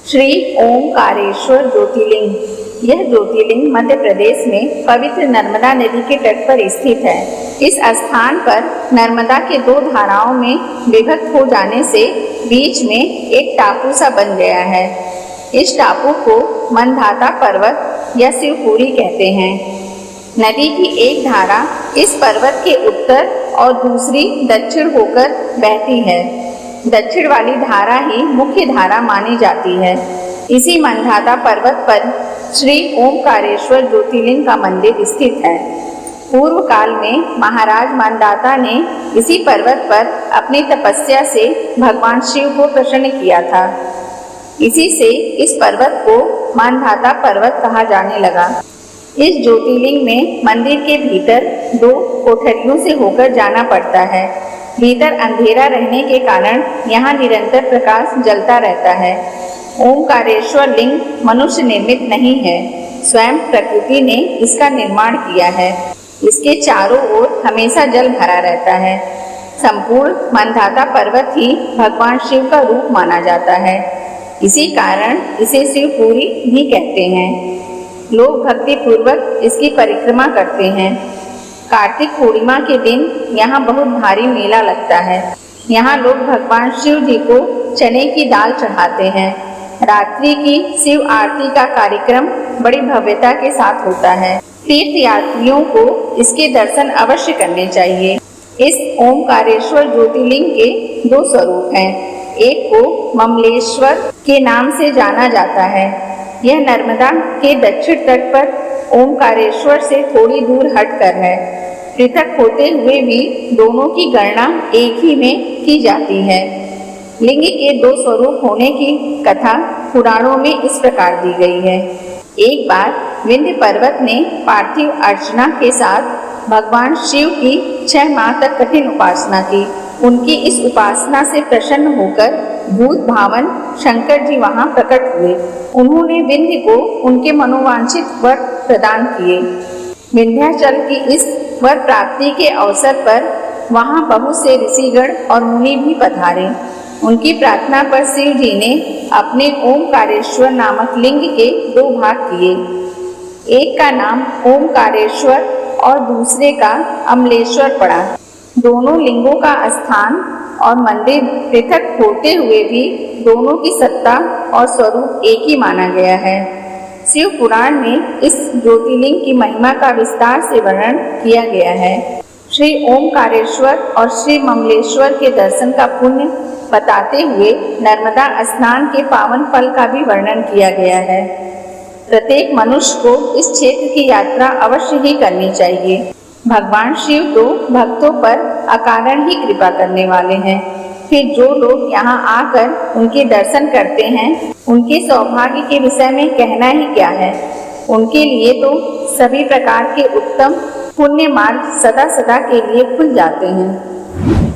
श्री ओंकारेश्वर ज्योतिर्लिंग। यह ज्योतिर्लिंग मध्य प्रदेश में पवित्र नर्मदा नदी के तट पर स्थित है। इस स्थान पर नर्मदा के दो धाराओं में विभक्त हो जाने से बीच में एक टापू सा बन गया है। इस टापू को मंदाता पर्वत या शिवपुरी कहते हैं। नदी की एक धारा इस पर्वत के उत्तर और दूसरी दक्षिण होकर बहती है। दक्षिण वाली धारा ही मुख्य धारा मानी जाती है। इसी मंदाता पर्वत पर श्री ओंकारेश्वर ज्योतिर्लिंग का मंदिर स्थित है। पूर्व काल में महाराज मंदाता ने इसी पर्वत पर अपनी तपस्या से भगवान शिव को प्रसन्न किया था। इसी से इस पर्वत को मंदाता पर्वत कहा जाने लगा। इस ज्योतिर्लिंग में मंदिर के भीतर दो कोठरियों से होकर जाना पड़ता है। भीतर अंधेरा रहने के कारण यहाँ निरंतर प्रकाश जलता रहता है। ओंकारेश्वर लिंग मनुष्य निर्मित नहीं है, स्वयं प्रकृति ने इसका निर्माण किया है। इसके चारों ओर हमेशा जल भरा रहता है। संपूर्ण मंदाता पर्वत ही भगवान शिव का रूप माना जाता है। इसी कारण इसे शिवपुरी भी कहते हैं। लोग भक्ति पूर्वक इसकी परिक्रमा करते हैं। कार्तिक पूर्णिमा के दिन यहाँ बहुत भारी मेला लगता है। यहाँ लोग भगवान शिव जी को चने की दाल चढ़ाते हैं। रात्रि की शिव आरती का कार्यक्रम बड़ी भव्यता के साथ होता है। तीर्थ यात्रियों को इसके दर्शन अवश्य करने चाहिए। इस ओंकारेश्वर ज्योतिर्लिंग के दो स्वरूप हैं। एक को ममलेश्वर के नाम से जाना जाता है। यह नर्मदा के दक्षिण तट पर ओंकारेश्वर से थोड़ी दूर हटकर है। पृथक होते हुए भी दोनों की गणना एक ही में की जाती है। लिंग के दो स्वरूप होने की कथा पुराणों में इस प्रकार दी गई है। एक बार विंध्य पर्वत ने पार्थिव अर्चना के साथ भगवान शिव की 6 माह तक कठिन उपासना की। उनकी इस उपासना से प्रसन्न होकर भूत भावन शंकर जी वहां प्रकट हुए। उन्होंने विंध्य को उनके मनोवांछित वर प्रदान किए। विंध्याचल की इस वर प्राप्ति के अवसर पर वहां बहुत से ऋषिगण और मुनि भी पधारे। उनकी प्रार्थना पर शिव जी ने अपने ओंकारेश्वर नामक लिंग के 2 भाग किए। एक का नाम ओंकारेश्वर और दूसरे का अमलेश्वर पड़ा। दोनों लिंगों का स्थान और मंदिर पृथक होते हुए भी दोनों की सत्ता और स्वरूप एक ही माना गया है। शिव पुराण में इस ज्योतिर्लिंग की महिमा का विस्तार से वर्णन किया गया है। श्री ओंकारेश्वर और श्री ममलेश्वर के दर्शन का पुण्य बताते हुए नर्मदा स्नान के पावन फल का भी वर्णन किया गया है। प्रत्येक मनुष्य को इस क्षेत्र की यात्रा अवश्य ही करनी चाहिए। भगवान शिव तो भक्तों पर अकारण ही कृपा करने वाले हैं। फिर जो लोग यहाँ आकर उनके दर्शन करते हैं, उनके सौभाग्य के विषय में कहना ही क्या है। उनके लिए तो सभी प्रकार के उत्तम पुण्य मार्ग सदा सदा के लिए खुल जाते हैं।